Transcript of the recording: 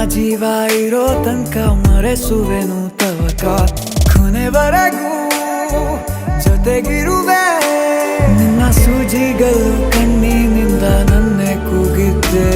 ಜೀವ ಇರೋ ತನಕ ಮರೆಸುವೆನು ತವಕ ಕೊನೆವರೆಗೂ ಜೊತೆಗಿರುವೆ ನಿನ್ನ ಸೂಜಿಗಳು ಕಣ್ಣಿನಿಂದ ನನ್ನೆ ಕೂಗಿದ್ದೆ